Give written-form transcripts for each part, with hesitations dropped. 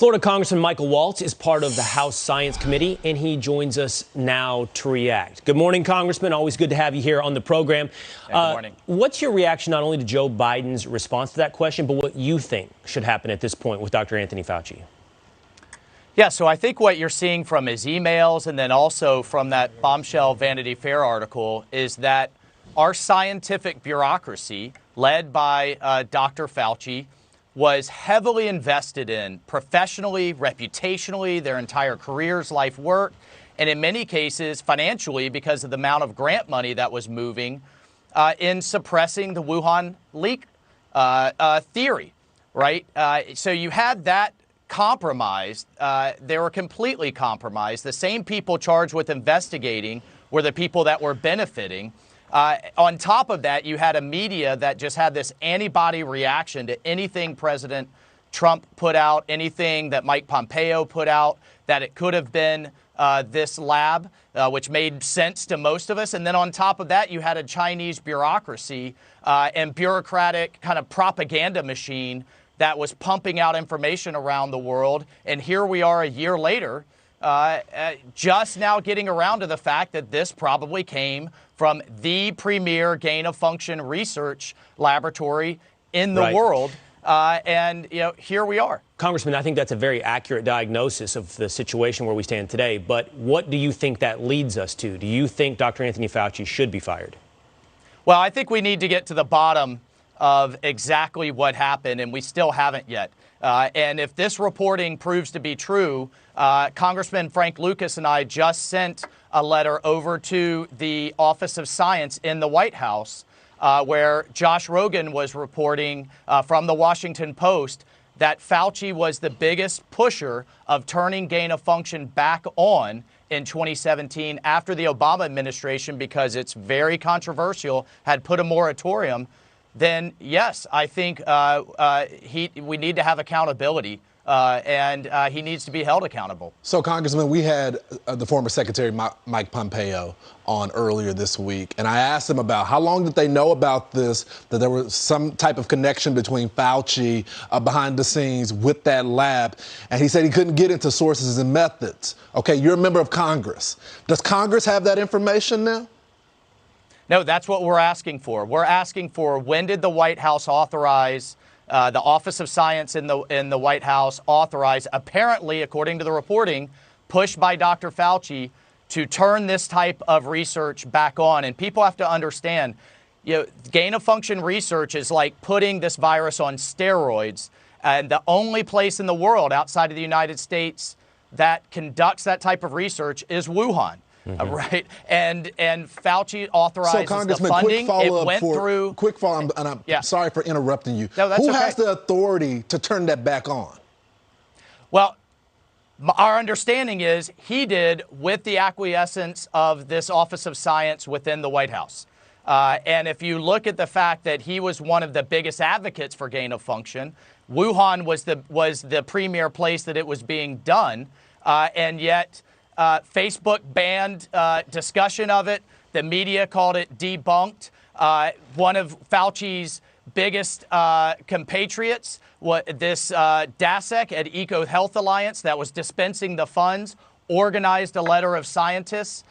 Florida Congressman Michael Waltz is part of the House Science Committee, and he joins us now to react. Good morning, Congressman. Always good to have you here on the program. Good morning. What's your reaction not only to Joe Biden's response to that question, but what you think should happen at this point with Dr. Anthony Fauci? Yeah, so I think what you're seeing from his emails and then also from that bombshell Vanity Fair article is that our scientific bureaucracy, led by Dr. Fauci, was heavily invested in professionally, reputationally, their entire careers, life work, and in many cases financially because of the amount of grant money that was moving in suppressing the Wuhan leak theory, right? So you had that compromised. They were completely compromised. The same people charged with investigating were the people that were benefiting. On top of that, you had a media that just had this antibody reaction to anything President Trump put out, anything that Mike Pompeo put out, that it could have been this lab, which made sense to most of us. And then on top of that, you had a Chinese bureaucracy and bureaucratic kind of propaganda machine that was pumping out information around the world. And here we are a year later, just now getting around to the fact that this probably came from the premier gain-of-function research laboratory in the world. And, you know, here we are. Congressman, I think that's a very accurate diagnosis of the situation where we stand today. But what do you think that leads us to? Do you think Dr. Anthony Fauci should be fired? Well, I think we need to get to the bottom of exactly what happened, and we still haven't yet. And if this reporting proves to be true, Congressman Frank Lucas and I just sent a letter over to the Office of Science in the White House, where Josh Rogin was reporting from the Washington Post that Fauci was the biggest pusher of turning gain-of-function back on in 2017 after the Obama administration, because it's very controversial, had put a moratorium. Then, yes, I think we need to have accountability, and he needs to be held accountable. So, Congressman, we had the former Secretary Mike Pompeo on earlier this week, and I asked him about how long did they know about this, that there was some type of connection between Fauci behind the scenes with that lab, and he said he couldn't get into sources and methods. Okay, you're a member of Congress. Does Congress have that information now? No, that's what we're asking for. We're asking for, when did the White House authorize, the Office of Science in the White House authorize, apparently, according to the reporting, pushed by Dr. Fauci, to turn this type of research back on? And people have to understand, you know, gain-of-function research is like putting this virus on steroids. And the only place in the world outside of the United States that conducts that type of research is Wuhan. Right, and Fauci authorizes the funding. Quick follow-up, and I'm sorry for interrupting you. No, that's Who okay. has the authority to turn that back on? Well, our understanding is he did, with the acquiescence of this Office of Science within the White House. And if you look at the fact that he was one of the biggest advocates for gain-of-function, Wuhan was the premier place that it was being done, and yet Facebook banned discussion of it. The media called it debunked. One of Fauci's biggest compatriots, this DASEC at Eco Health Alliance that was dispensing the funds, organized a letter of scientists,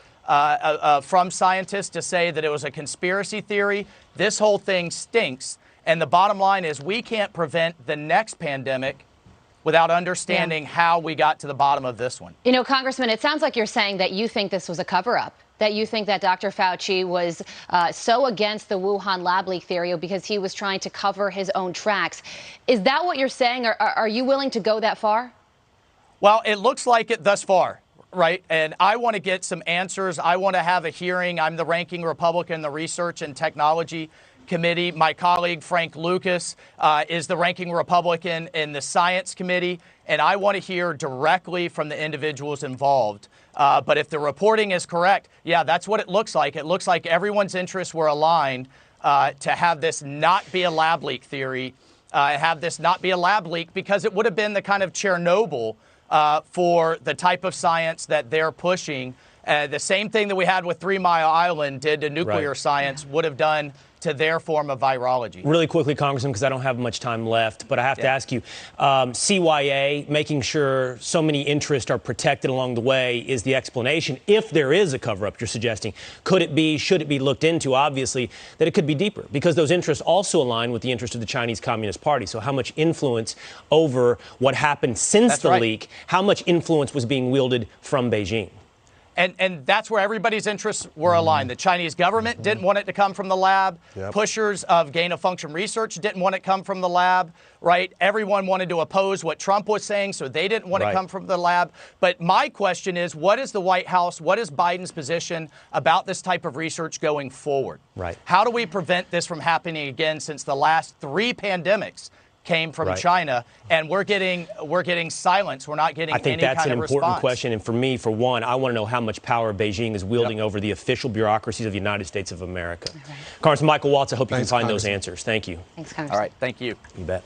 from scientists to say that it was a conspiracy theory. This whole thing stinks. And the bottom line is we can't prevent the next pandemic without understanding how we got to the bottom of this one. You know, Congressman, it sounds like you're saying that you think this was a cover-up, that you think that Dr. Fauci was so against the Wuhan lab leak theory because he was trying to cover his own tracks. Is that what you're saying? Are you willing to go that far? Well, it looks like it thus far, right? And I want to get some answers. I want to have a hearing. I'm the ranking Republican in the Research and Technology Committee. My colleague, Frank Lucas, is the ranking Republican in the Science Committee, and I want to hear directly from the individuals involved. But if the reporting is correct, yeah, that's what it looks like. It looks like everyone's interests were aligned to have this not be a lab leak theory, have this not be a lab leak, because it would have been the kind of Chernobyl for the type of science that they're pushing. The same thing that we had with 3 Mile Island did to nuclear science would have done to their form of virology. Really quickly, Congressman, because I don't have much time left, but I have to ask you, CYA, making sure so many interests are protected along the way is the explanation. If there is a cover-up, you're suggesting, could it be, should it be looked into, obviously, that it could be deeper? Because those interests also align with the interest of the Chinese Communist Party. So how much influence over what happened since the leak, how much influence was being wielded from Beijing? And that's where everybody's interests were aligned. The Chinese government didn't want it to come from the lab. Pushers of gain-of-function research didn't want it to come from the lab, right? Everyone wanted to oppose what Trump was saying, so they didn't want it to come from the lab. But my question is, what is the White House, what is Biden's position about this type of research going forward? How do we prevent this from happening again, since the last 3 pandemics came from China, and we're getting silence. We're not getting any kind of response. I think that's an important question. And for me, for one, I want to know how much power Beijing is wielding over the official bureaucracies of the United States of America. Congressman Michael Waltz, I hope you can find those answers. Thank you. Thanks, Congressman. All right. Thank you. You bet.